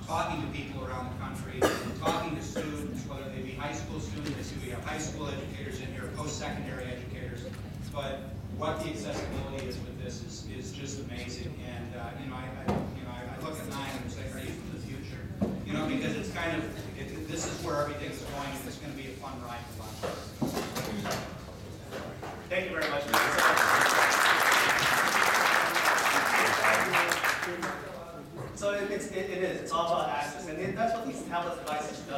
talking to people around the country, talking to students, whether they be high school students. I see we have high school educators in here, post-secondary educators. But what the accessibility is with this is just amazing. And I look at 9 and say, are you from the future? Because it's kind of this is where everything is going, and it's going to be a fun ride for lunch. Thank you very much. So it is. It's all about access, and that's what these tablet devices do.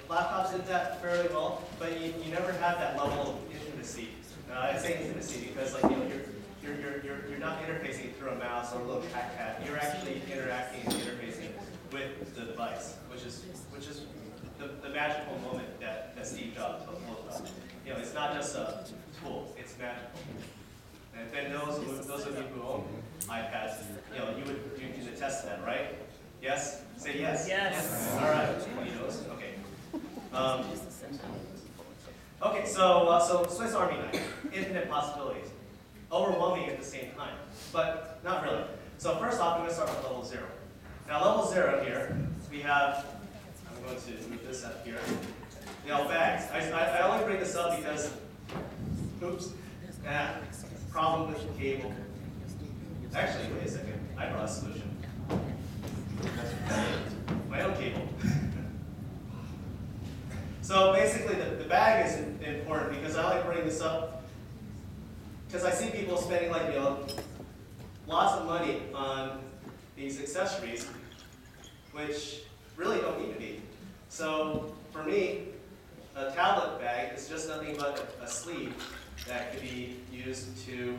Laptops did that fairly well, but you never have that level of intimacy. I say intimacy because you're not interfacing through a mouse or a little trackpad. You're actually interacting and interfacing with the device, which is the magical moment that Steve Jobs told about. It's not just a tool; it's magical. And those of you who own iPads, you can attest to that, right? Yes? Say yes. Yes. All right. Knows. Okay. Okay. So Swiss Army knife, infinite possibilities, overwhelming at the same time, but not really. So first off, I'm going to start with level 0. Now level 0 here, we have. I'm going to move this up here. Bags. I only bring this up because, oops, problem with the cable. Actually, wait a second. I brought a solution. My own cable. So basically, the bag is important because I like bringing this up because I see people spending lots of money on these accessories, which really don't need to be. So for me, a tablet bag is just nothing but a sleeve that could be used to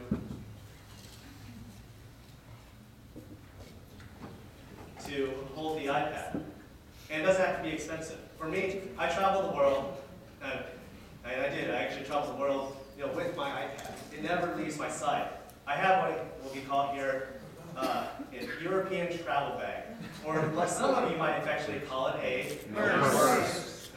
hold the iPad. And it doesn't have to be expensive. For me, I travel the world, and I actually travel the world with my iPad. It never leaves my side. I have what we call here a European travel bag. Or like some of you might actually call it a purse.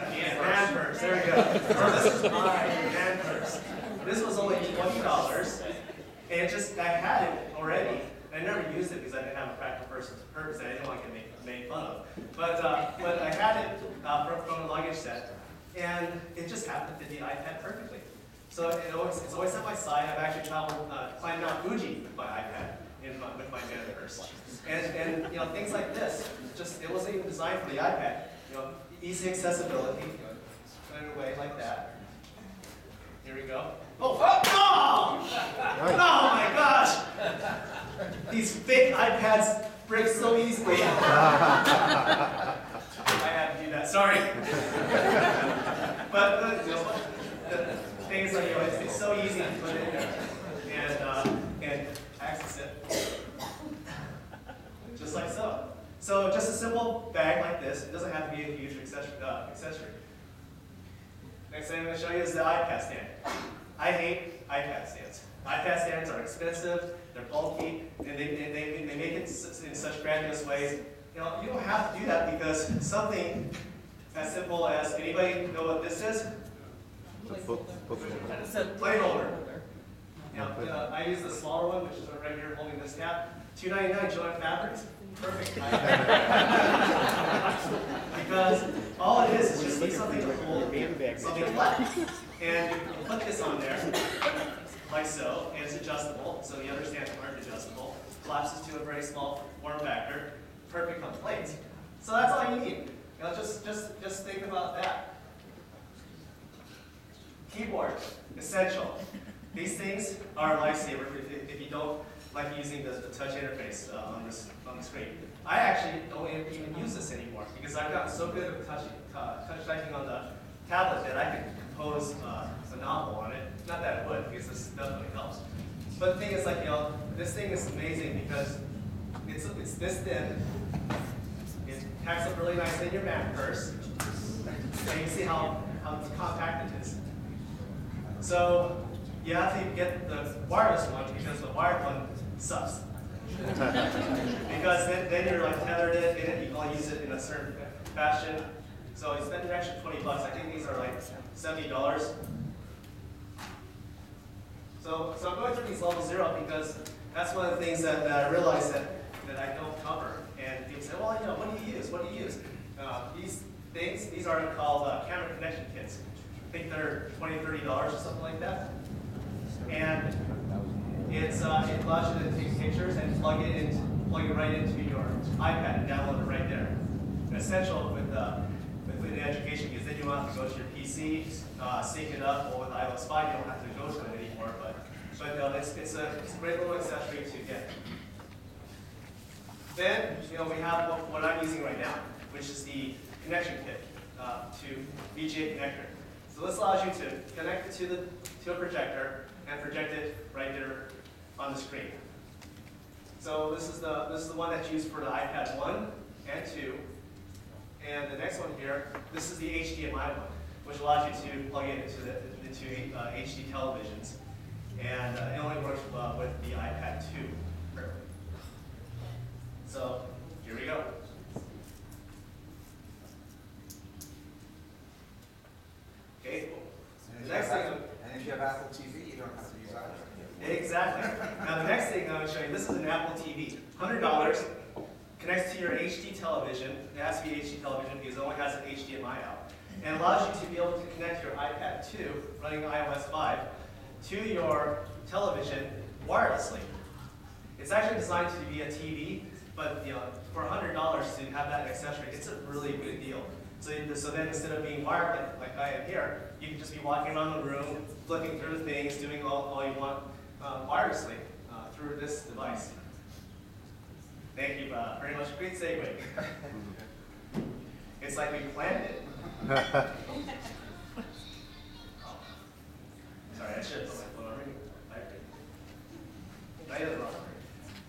Man purse, there we go. This is my man purse. This was only $20, and I had it already. I never used it because I didn't have a practical purpose and I didn't want to get made fun of. But I had it from the luggage set, and it just happened to fit the iPad perfectly. So it's always at my side. I've actually climbed Mount Fuji with my iPad with my man purse. And things like this, it wasn't even designed for the iPad. Easy accessibility. Put it away like that. Here we go. Oh my gosh! These fake iPads break so easily. I had to do that. Sorry. But the thing is, it's so easy to put in there and access it, just like so. So just a simple bag like this. It doesn't have to be a huge accessory. Next thing I'm going to show you is the iPad stand. I hate iPad stands. iPad stands are expensive, they're bulky, and they make it in such grandiose ways. You don't have to do that because something as simple as, anybody know what this is? It's a plate holder. I use the smaller one, which is right here holding this cap. $2.99 Joanne Fabrics. Perfect. Because all it is just need something to hold something flat. And you put this on there, like so, and it's adjustable, so the other stands aren't adjustable. Collapses to a very small form factor. Perfect on plates. So that's all you need. Just think about that. Keyboard, essential. These things are a lifesaver if you don't like using the touch interface on the screen. I actually don't even use this anymore because I've gotten so good at touch typing on the tablet that I can compose a novel on it. Not that it would, because this definitely helps. But the thing is, this thing is amazing because it's this thin. It packs up really nice in your man purse. So you can see how compact it is. So you have to get the wireless one because the wired one sucks. Because then you're tethered in it, you can only use it in a certain fashion. So you spend an extra $20. I think these are $70. So I'm going through these level 0 because that's one of the things that I realized that I don't cover. what do you use? These things, these are called camera connection kits. I think they're $20, $30 or something like that. And it allows you to take pictures and plug it right into your iPad and download it right there. Essential with the education, because then you don't have to go to your PC, sync it up, or with iOS 5, you don't have to go to it anymore. But it's a great little accessory to get. Then we have what I'm using right now, which is the connection kit to VGA connector. So this allows you to connect it to a projector and project it right there on the screen. So this is the one that's used for the iPad 1 and 2. And the next one here, this is the HDMI one, which allows you to plug it into HD televisions. And it only works with the iPad 2 perfectly. So here we go. Okay, cool. And if you have Apple TV, you don't have to use iPad. Exactly. Now the next thing I'm going to show you, this is an Apple TV. $100, connects to your HD television. It has to be HD television because it only has an HDMI out. And allows you to be able to connect your iPad 2, running iOS 5, to your television wirelessly. It's actually designed to be a TV, but for $100 to have that accessory, it's a really good deal. So then instead of being wired like I am here, you can just be walking around the room, flipping through things, doing all you want wirelessly through this device. Thank you very much. Great segue. It's like we planned it. Sorry, I should have put my phone on ring. I did it wrong.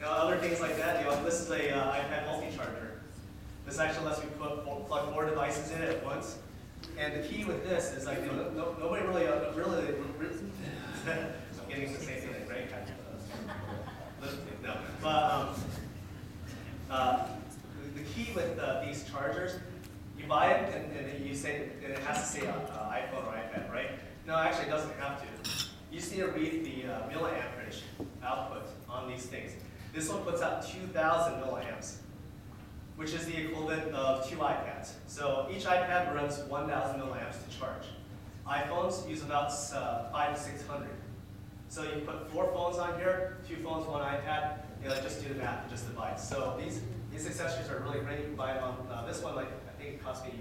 Other things like that, this is a iPad multi-charger. This actually lets me plug 4 devices in at once. And the key with this is like, nobody really, I'm getting the same thing, right? No, but the key with these chargers, you buy it and you say, and it has to say iPhone or iPad, right? No, actually, it doesn't have to. You just need to read the milliamperage output on these things. This one puts out 2,000 milliamps, which is the equivalent of 2 iPads. So each iPad runs 1,000 milliamps to charge. iPhones use about 500 to 600. So you put 4 phones on here, 2 phones, 1 iPad. Just do the math, just divide. So these accessories are really great. You can buy them on this one. I think it cost me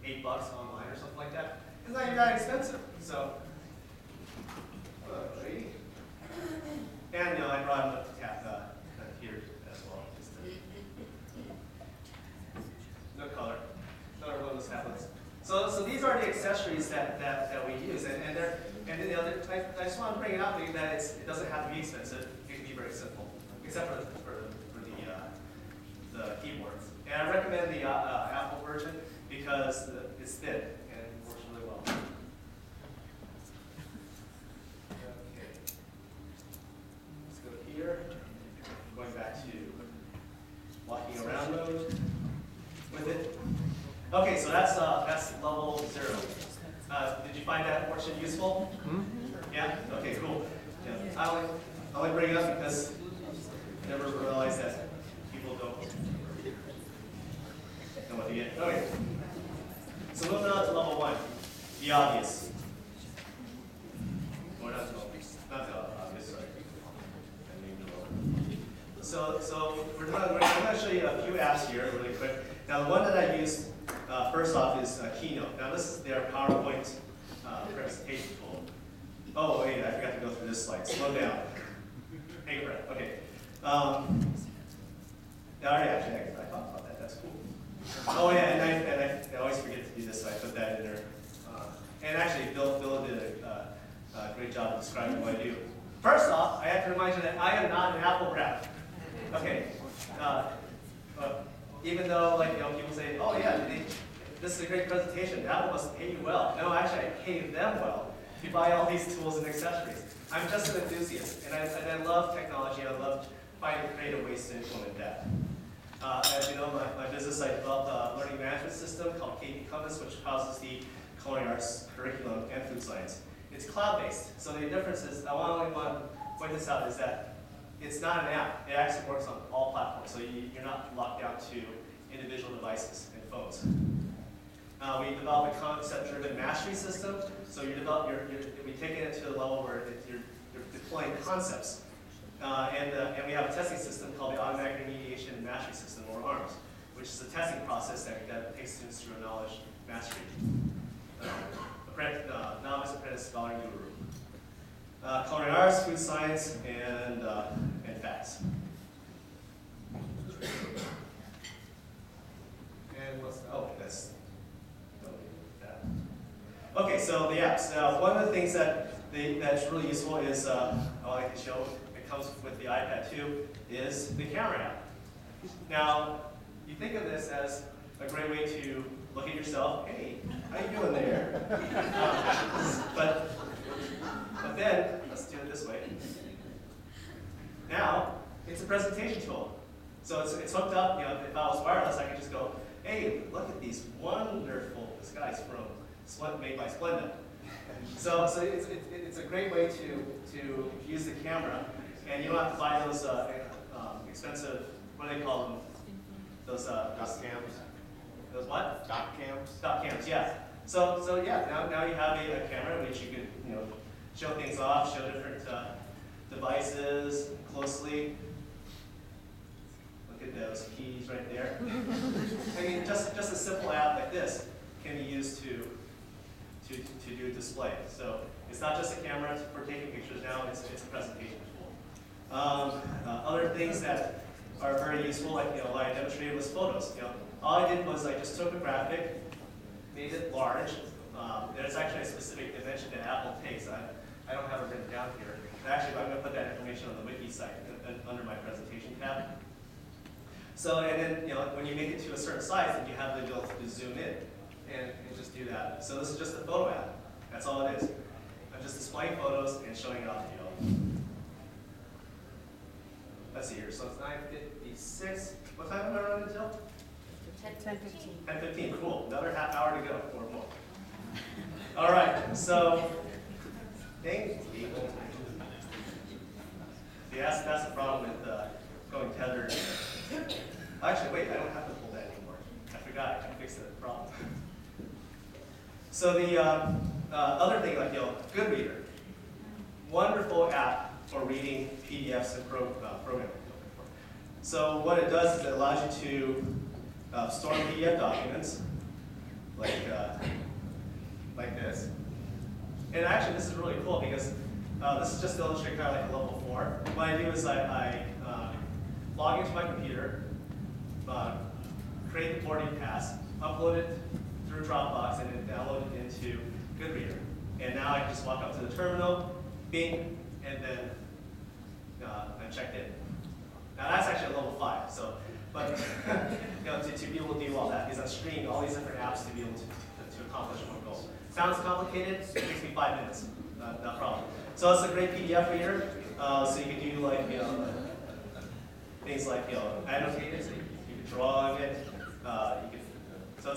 $8 online or something like that. It's not even that expensive. So, and I brought them up to tap here as well. No color. Another one of those tablets. So these are the accessories that we use, and I just want to bring it up that it doesn't have to be expensive. It can be very simple, except for the keyboard. And I recommend the Apple version because it's thin and it works really well. Okay. Let's go here. Going back to walking around mode with it. Okay, so that's level 0. Did you find that portion useful? Yeah? Okay, cool. Yeah. I only bring it up because I never realized that people don't know what to get. Okay. So moving on to level 1, the obvious. Or not the obvious, sorry. So I'm going to show you a few apps here really quick. Now the one that I use first off is Keynote. Now this is their PowerPoint presentation tool. Oh wait, I forgot to go through this slide. Slow down. Take a breath. Okay. I talked about that. That's cool. Oh yeah, and I always forget to do this, so I put that in there. And actually, Bill did a great job of describing what I do. First off, I have to remind you that I am not an Apple rep. Okay. Even though people say, oh yeah, this is a great presentation, Apple must pay you well. No, actually I pay them well to buy all these tools and accessories. I'm just an enthusiast, and I love technology. I love finding creative ways to implement that. As you know, my business, I developed a learning management system called KP Compass, which houses the culinary arts curriculum and food science. It's cloud-based, so the difference is, I only want to point this out, is that it's not an app. It actually works on all platforms, so you're not locked down to individual devices and phones. We developed a concept-driven mastery system, so we take it to the level where you're deploying concepts. And we have a testing system called the Automatic Remediation and Mastery System, or ARMS, which is a testing process that takes students through a knowledge mastery. Novice, apprentice, scholar, guru. Culinary arts, food science, and facts. And what's that's that. Okay, so the apps. Now, one of the things that's really useful is I like to show. It comes with the iPad too. Is the camera app. Now, you think of this as a great way to look at yourself. Hey, how you doing there? But then, let's do it this way. Now, it's a presentation tool. So it's hooked up. You know, if I was wireless, I could just go, hey, look at these wonderful disguise from made by Splenda. So it's a great way to use the camera, and you don't have to buy those expensive, what do they call them? Those Dot cams. Those what? Dot cams. Dot cams, yeah. So yeah, now you have a camera in which you could show things off, show different devices closely. Look at those keys right there. I mean, just a simple app like this can be used to do a display. So it's not just a camera for taking pictures now, it's a presentation tool. Other things that are very useful, like I demonstrated, was photos. All I did was I just took a graphic, made it large. There's actually a specific dimension that Apple takes. I don't have it written down here. Actually, I'm going to put that information on the wiki site under my presentation tab. So, and then when you make it to a certain size, then you have the ability to zoom in and just do that. So this is just a photo app. That's all it is. I'm just displaying photos and showing it off to you. Let's see here. So it's 9:56. What time am I running until? 10:15. 10:15. Cool. Another half hour to go or more. All right. So, thank you. See, that's the problem with going tethered. Actually, wait. I don't have to pull that anymore. I forgot. I fixed the problem. So the other thing, like Goodreader, wonderful app for reading PDFs and programming. So what it does is it allows you to store PDF documents like this. And actually, this is really cool because this is just to illustrate kind of like a level 4. What I do is I log into my computer, create the boarding pass, upload it through Dropbox, and then download it into Goodreader. And now I can just walk up to the terminal, bing, and then I'm checked in. Now that's actually a level 5. So, but to be able to do all that, because I'm streaming all these different apps to be able to accomplish one goal. Sounds complicated? It takes me 5 minutes. No problem. So it's a great PDF reader. So you can do like things like annotate it. So you can draw on it. So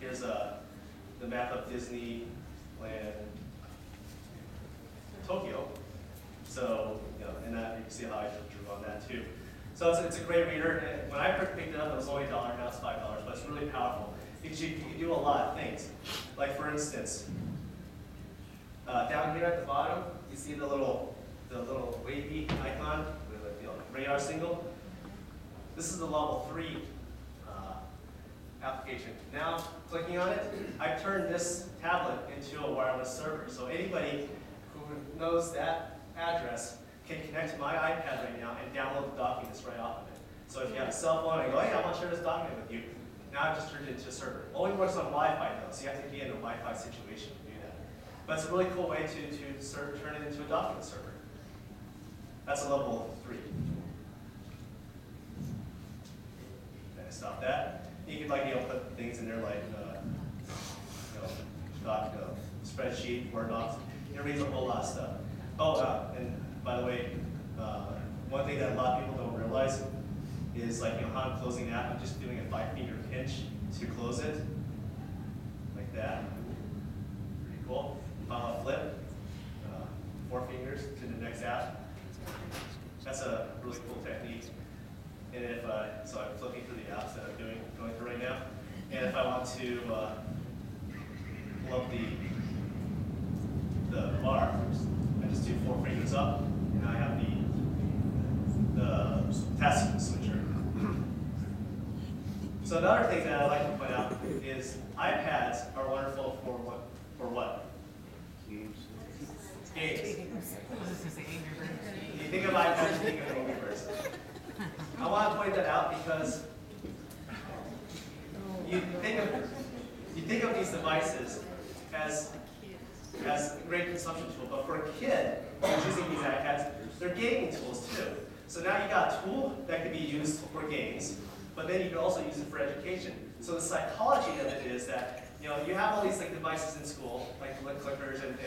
here's the map of Disneyland, Tokyo. So and that you can see how I drew on that too. So it's a great reader. And when I picked it up, it was only $1. Now it's $5, but it's really powerful because you can do a lot of things. Like for instance, down here at the bottom, you see the little wavy icon with a radar signal. This is the level 3 application. Now, clicking on it, I've turned this tablet into a wireless server. So anybody who knows that address can connect to my iPad right now and download the documents right off of it. So if you have a cell phone and you go, hey, I want to share this document with you, now I've just turned it into a server. Only works on Wi-Fi though, so you have to be in a Wi-Fi situation to do that. But it's a really cool way to turn it into a document server. That's a level 3. Okay, stop that. You can put things in there like spreadsheet, Word docs. It reads a whole lot of stuff. Oh, and by the way, one thing that a lot of people don't realize is how I'm closing the app. I'm just doing a 5-finger pinch to close it, like that. Pretty cool. Flip, 4 fingers to the next app. That's a really cool technique. And if so I'm flipping through the apps that I'm going through right now. And if I want to pull up the bar, I just do 4 fingers up, and I have the task switcher. So another thing that I'd like to point out is iPads are wonderful for what? For what? Games. You think of iPads, you think of Angry Birds. I want to point that out because you think of these devices as a great consumption tool, but for a kid who's using these iPads, they're gaming tools too. So now you got a tool that can be used for games, but then you can also use it for education. So the psychology of it is that you have all these devices in school, like clickers and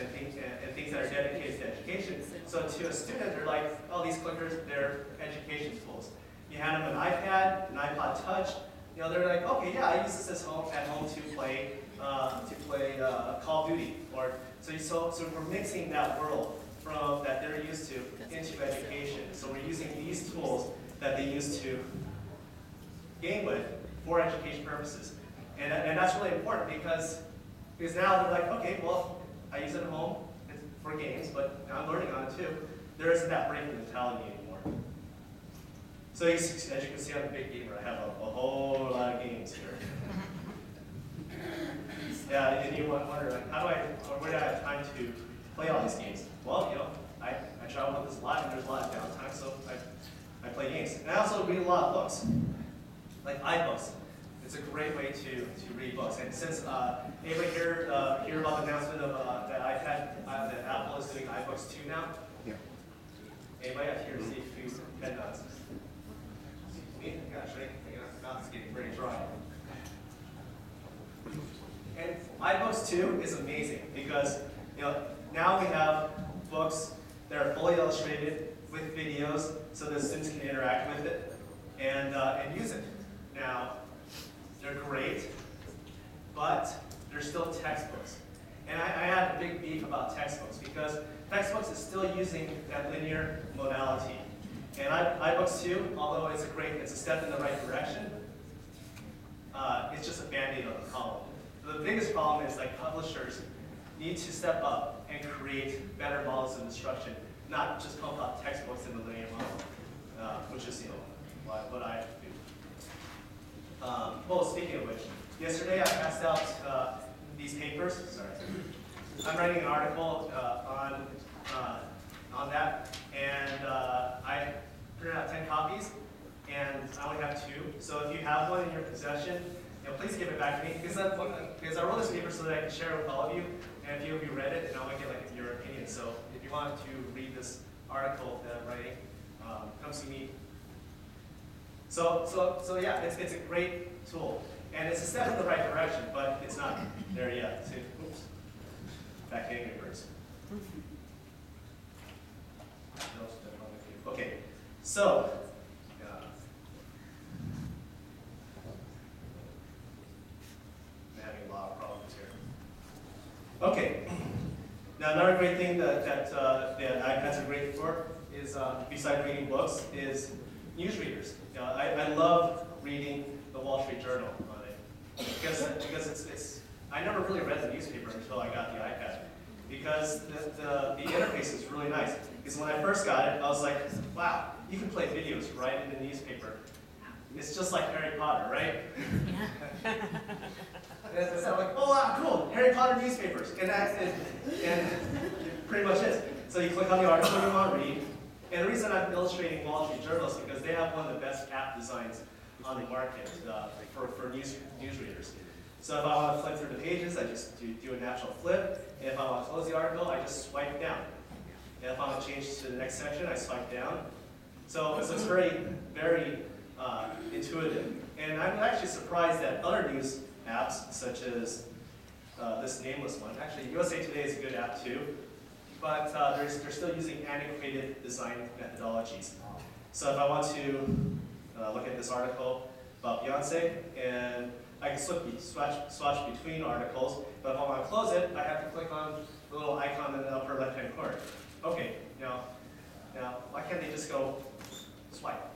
things that are dedicated to education. So to a student, they're like, oh, these clickers, they're education tools. You hand them an iPad, an iPod Touch. They're like, okay, yeah, I use this at home to play Call of Duty. Or so we're mixing that world from that they're used to into education. So we're using these tools that they used to game with for education purposes. And that's really important because now they're like, okay, well, I use it at home for games, but now I'm learning on it too. There isn't that break mentality anymore. So as you can see, I'm a big gamer. I have a whole lot of games here. Yeah, and you wonder, where do I have time to play all these games? Well, I travel with this a lot, and there's a lot of downtime, so I play games. And I also read a lot of books, like iBooks. It's a great way to read books. And since anybody hear about the announcement of that Apple is doing iBooks 2 now? Yeah. Anybody out here see a few head nods? Me? Gosh, my mouth is getting pretty dry. And iBooks 2 is amazing because now we have books that are fully illustrated with videos so that students can interact with it and use it. Now, they're great, but they're still textbooks. And I had a big beef about textbooks because textbooks is still using that linear modality. And iBooks 2, although it's a step in the right direction, it's just a Band-Aid on the problem. The biggest problem is publishers need to step up and create better models of instruction, not just pump out textbooks in the linear model, which is what I do. Well, speaking of which, yesterday I passed out these papers. Sorry, I'm writing an article on that, and I printed out 10 copies, and I only have 2. So if you have one in your possession, please give it back to me because I wrote this paper so that I can share it with all of you, and a few of you read it, and I want to get your opinion. So if you want to read this article that I'm writing, come see me. So yeah, it's a great tool, and it's a step in the right direction, but it's not there yet. So, oops, back to Angry Birds. Okay, so I'm having a lot of problems here. Okay, now another great thing that iPads are great for is, besides reading books, is newsreaders. I love reading the Wall Street Journal on it because it's I never really read the newspaper until I got the iPad because the interface is really nice. Because when I first got it, I was like, wow, you can play videos right in the newspaper. It's just like Harry Potter, right? Yeah. And so I'm like, oh wow, cool, Harry Potter newspapers, and it pretty much is. So you click on the article you want to read. And the reason I'm illustrating Wall Street Journal is because they have one of the best app designs on the market for newsreaders. So if I want to flip through the pages, I just do a natural flip. And if I want to close the article, I just swipe down. And if I want to change to the next section, I swipe down. So it's very, very intuitive. And I'm actually surprised that other news apps, such as this nameless one, actually USA Today is a good app too, but they're still using antiquated design methodologies. So if I want to look at this article about Beyonce, and I can swatch between articles, but if I want to close it, I have to click on the little icon in the upper left-hand corner. Okay, now why can't they just go swipe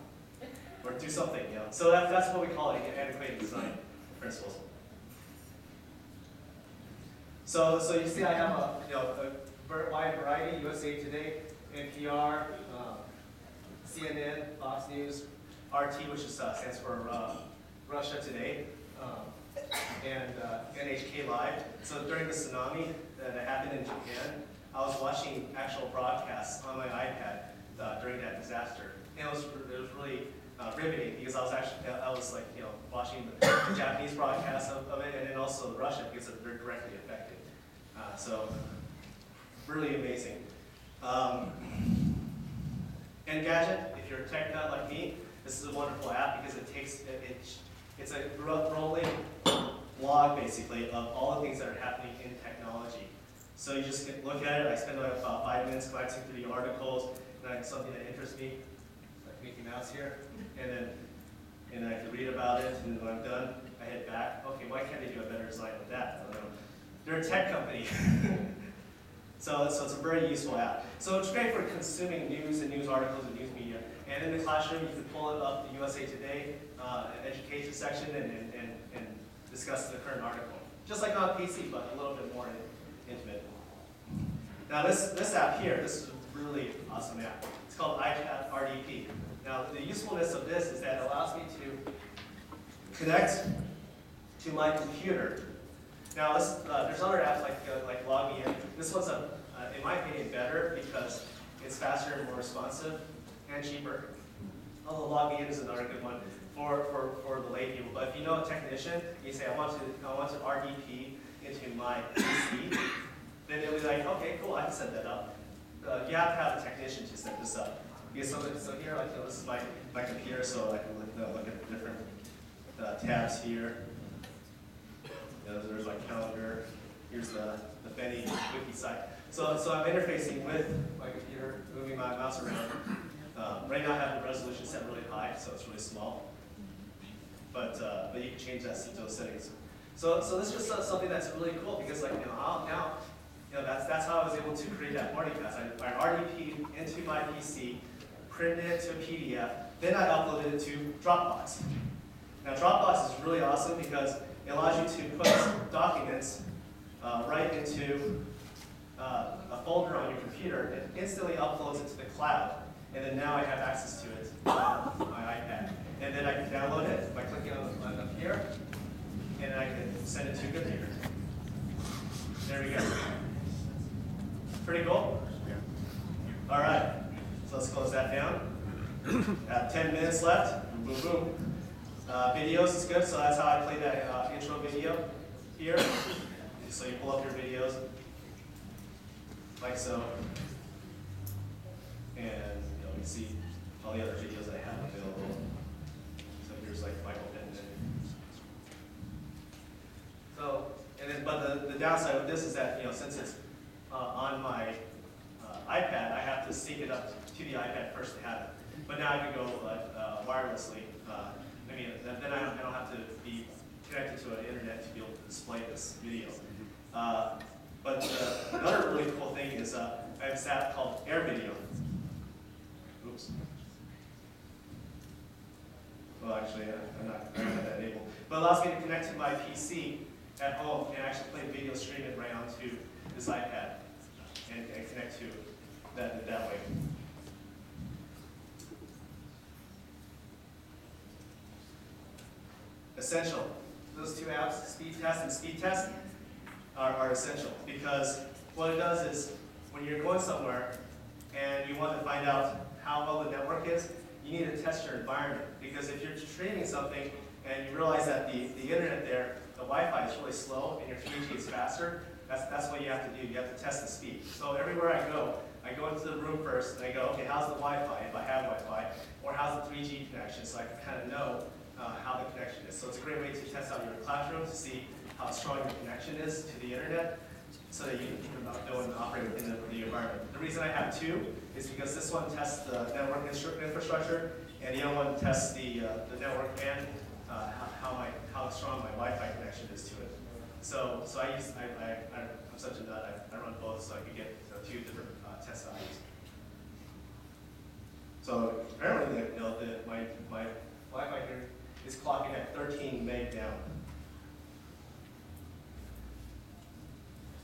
or do something, you know. So that's what we call it, antiquated design principles. So you see, I have a wide variety: USA Today, NPR, CNN, Fox News, RT, which stands for Russia Today, and NHK Live. So during the tsunami that happened in Japan, I was watching actual broadcasts on my iPad during that disaster, and it was really riveting because I was watching the Japanese broadcast of it, and then also the Russian because they're directly affected. So really amazing. Engadget, if you're a tech nut like me, this is a wonderful app because it's a rolling log basically of all the things that are happening in technology. So you just look at it. I spend about 5 minutes glancing through the articles, and something that interests me, like Mickey Mouse here, and I can read about it, and when I'm done, I head back. Okay, why can't they do a better design with that? I don't know. They're a tech company. So it's a very useful app. So it's great for consuming news and news articles and news media. And in the classroom, you can pull it up the USA Today education section and discuss the current article. Just like on a PC, but a little bit more intimate. Now this app here, this is a really awesome app. It's called iPad RDP. Now the usefulness of this is that it allows me to connect to my computer. Now there's other apps like Log Me In. This one's in my opinion better because it's faster and more responsive and cheaper. Although Log Me In is another good one for the lay people. But if you know a technician, you say I want to RDP into my PC, then it'll be like, okay, cool, I can set that up. You have to have a technician to set this up. Because so here, this is my computer, so I can look at different tabs here. There's my calendar. Here's the FENI wiki site. So I'm interfacing with my computer, moving my mouse around. Right now I have the resolution set really high, so it's really small. But you can change those settings. So this is just something that's really cool because now that's how I was able to create that party pass. I RDP'd into my PC, printed it to a PDF, then I uploaded it to Dropbox. Now Dropbox is really awesome because it allows you to put documents right into a folder on your computer. It instantly uploads it to the cloud, and then now I have access to it on my iPad. And then I can download it by clicking on up here, and I can send it to a good neighbor. There we go. Pretty cool? Yeah. All right, so let's close that down. Have 10 minutes left. Boom, boom. Videos is good, so that's how I play that intro video here. So you pull up your videos, like so, and you can see all the other videos I have available. So here's like Michael Pittman. So, but the downside with this is that since it's on my iPad, I have to sync it up to the iPad first to have it. But now I can go wirelessly. Then I don't have to be connected to an internet to be able to display this video. But another really cool thing is I have this app called Air Video. Oops. Well, actually, I don't have that enabled. But it allows me to connect to my PC at home and actually play video, stream it right onto this iPad and connect to that way. Essential. Those two apps, Speed Test and Speed Test, are essential because what it does is when you're going somewhere and you want to find out how well the network is, you need to test your environment because if you're streaming something and you realize that the internet there, the Wi-Fi is really slow and your 3G is faster, that's what you have to do. You have to test the speed. So everywhere I go into the room first and I go, okay, how's the Wi-Fi if I have Wi-Fi, or how's the 3G connection so I can kind of know how the connection is. So it's a great way to test out your classroom to see how strong your connection is to the internet so that you can go and operate within the environment. The reason I have two is because this one tests the network infrastructure and the other one tests the network and how strong my Wi-Fi connection is to it. So I'm such a nut, I run both so I can get two different test values. So apparently, my Wi-Fi here is clocking at 13 meg down.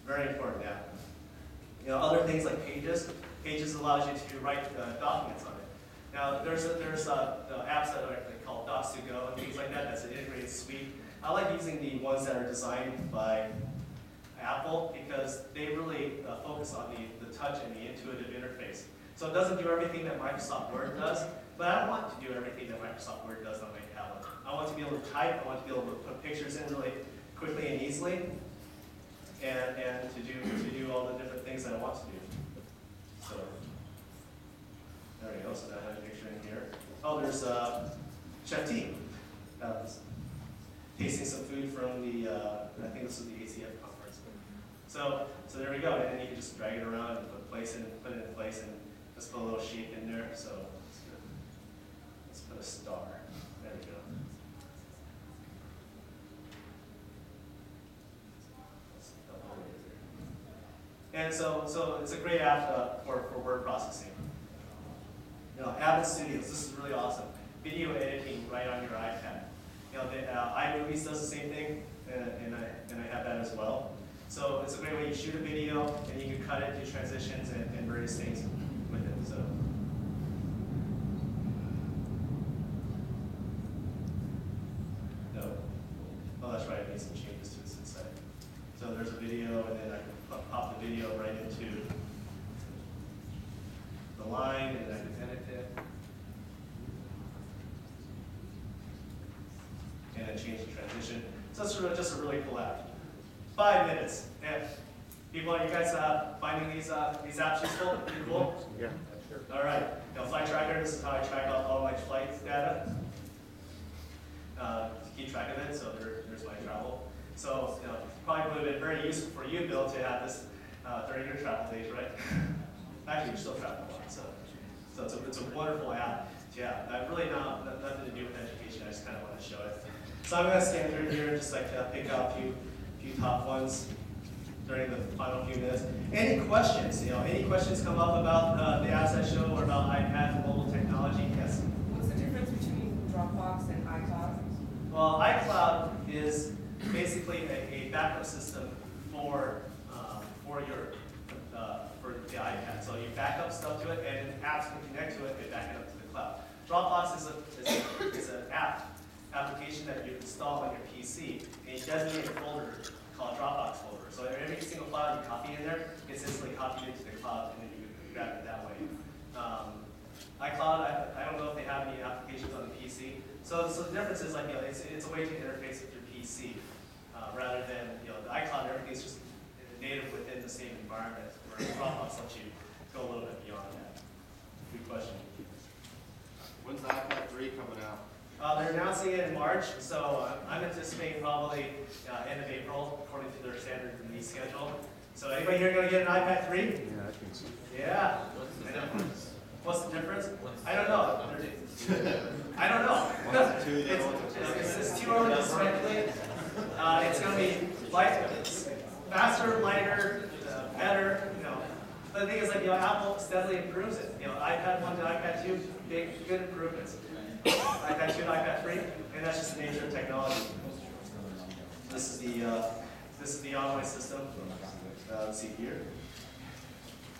Very important now. Other things like Pages. Pages allows you to write documents on it. Now, there's the apps that are called Docs2Go and things like that. That's an integrated suite. I like using the ones that are designed by Apple because they really focus on the touch and the intuitive interface. So it doesn't do everything that Microsoft Word does, but I don't want to do everything that Microsoft Word does on my tablet. I want to be able to type. I want to be able to put pictures in really quickly and easily, and to do all the different things that I want to do. So there we go. So I have a picture in here. Oh, there's Chef T. Tasting some food from the I think this was the ACF conference. So there we go. And then you can just drag it around and put it in place, and just put a little shape in there. So let's put a star. There we go. And so it's a great app for word processing. Avid Studios, this is really awesome. Video editing right on your iPad. iMovies does the same thing, and I have that as well. So it's a great way you shoot a video, and you can cut it, do transitions, and various things with it. So. No. Oh, that's right. I made some changes to this inside. So there's a video, and then I can pop the video right into the line, and I can edit it. And then change the transition. So it's just a really cool app. 5 minutes. And people, are you guys finding these apps useful? Pretty cool? Yeah. All right. Flight Tracker, this is how I track all my flight data. To keep track of it, so there's my travel. So probably would have been very useful for you, Bill, to have this during your travel days, right? Actually, you're still traveling a lot, so it's a wonderful app. Yeah, really nothing to do with education. I just kind of want to show it. So I'm going to scan through here and just pick out a few top ones during the final few minutes. Any questions? Any questions come up about the apps I show or about iPad and mobile technology? Yes. What's the difference between Dropbox and iCloud? Well, iCloud is basically a backup system for the iPad. So you back up stuff to it, and apps can connect to it and back it up to the cloud. Dropbox is an application that you install on your PC, and you designate a folder called Dropbox folder. So every single file you copy in there gets instantly copied into the cloud, and then you can grab it that way. iCloud, I don't know if they have any applications on the PC. So the difference is it's a way to interface with your PC rather than the iCloud. Everything's just native within the same environment, whereas Dropbox lets you go a little bit beyond that. Good question. When's the iPad 3 coming out? They're announcing it in March, so I'm anticipating probably end of April, according to their standard release schedule. So anybody here going to get an iPad 3? Yeah, I think so. Yeah. What's the difference? I don't know. I don't know. It's too early to speculate. It's going to be faster, lighter, better. But the thing is, Apple steadily improves it. iPad 1 to iPad 2, good improvements. iPad 2 and iPad 3, and that's just the nature of technology. This is the online system. Let's see here.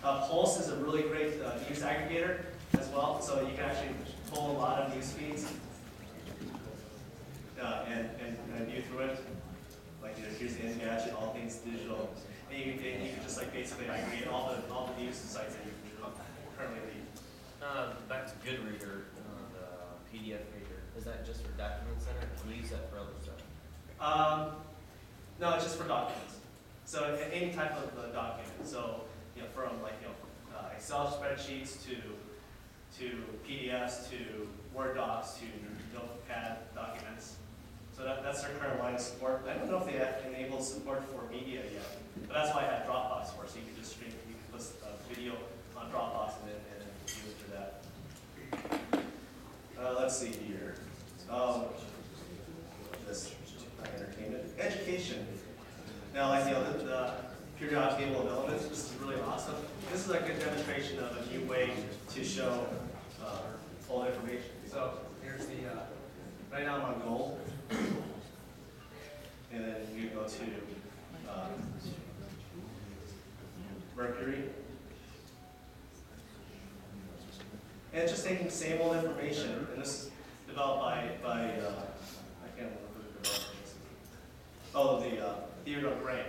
Pulse is a really great news aggregator as well, so you can actually pull a lot of news feeds and view through it. Here's the Engadget, all things digital. And you can just basically aggregate all the news sites that you currently read. Back to Goodreader, the PDF reader. Is that just for Document Center? Can you use that for other stuff? No, it's just for documents. So any type of document. So from Excel spreadsheets to PDFs to Word docs to Notepad documents. So that's their current line of support. I don't know if they have enabled support for media yet, but that's why I have Dropbox for. So you can just stream, you can put a video on Dropbox and use it for that. Let's see here. This entertainment, education. Now, the periodic table of elements. This is really awesome. This is a good demonstration of a new way to show all the information. So here's the, right now I'm on gold. And then you go to Mercury. And it's just taking the same old information, and this is developed by I can't remember who the developer is. Oh, the Theodore Gray.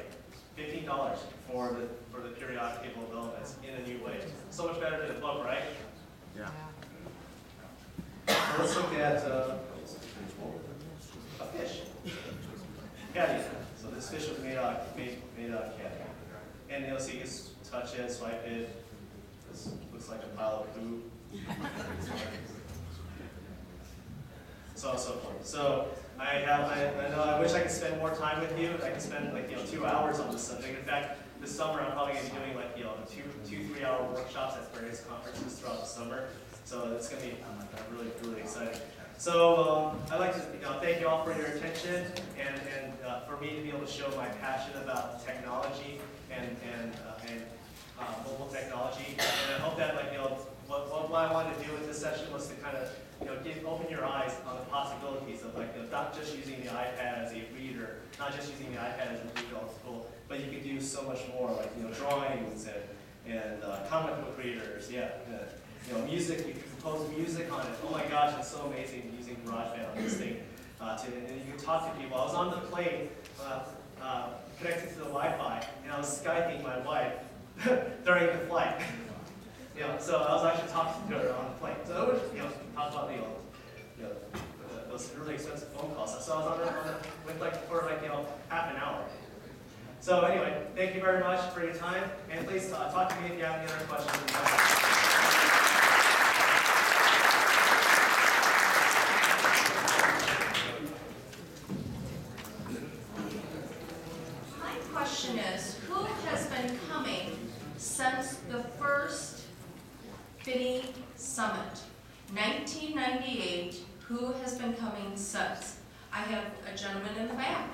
$15 for the periodic table of elements in a new way. So much better than the book, right? Yeah. So let's look at a fish. Caddy. So this fish was made out of caddy. And you'll see, you just touch it, swipe it. This looks like a pile of poo. So on and so forth. So I wish I could spend more time with you. I could spend 2 hours on this subject. In fact, this summer I'm probably going to be doing 2-3 hour workshops at various conferences throughout the summer. So it's going to be really, really exciting. So I'd like to thank you all for your attention and for me to be able to show my passion about technology and mobile technology. And I hope that what I wanted to do with this session was to kind of open your eyes on the possibilities of not just using the iPad as a reader, not just using the iPad as a reader tool, but you could do so much more, like drawings and comic book readers. Music. You can compose music on it. Oh my gosh, it's so amazing using GarageBand on this thing. And you can talk to people. I was on the plane connected to the Wi-Fi, and I was Skyping my wife during the flight. So I was actually talking to her on the plane. So I would, talk about those really expensive phone calls. So I was for half an hour. So anyway, thank you very much for your time, and please talk to me if you have any other questions. My question is, who has been coming since the first FENI Summit, 1998, who has been coming since? I have a gentleman in the back.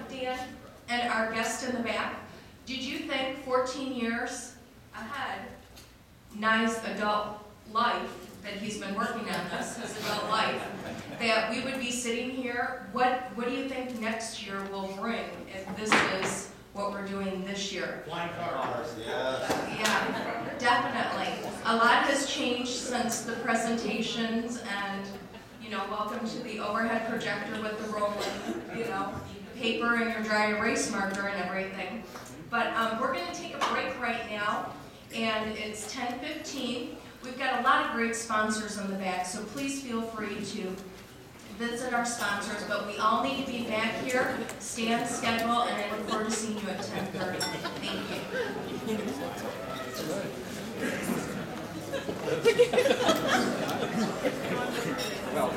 Dan, and our guest in the back, did you think 14 years ahead, Nye's adult life, that he's been working on this, his adult life, that we would be sitting here? What do you think next year will bring if this is what we're doing this year? Flying cars. Yeah, definitely. A lot has changed since the presentations, and welcome to the overhead projector with the rolling, paper and your dry erase marker and everything. But we're going to take a break right now, and it's 10:15. We've got a lot of great sponsors in the back, so please feel free to visit our sponsors, but we all need to be back here, stay on schedule, and I look forward to seeing you at 10:30. Thank you. Well.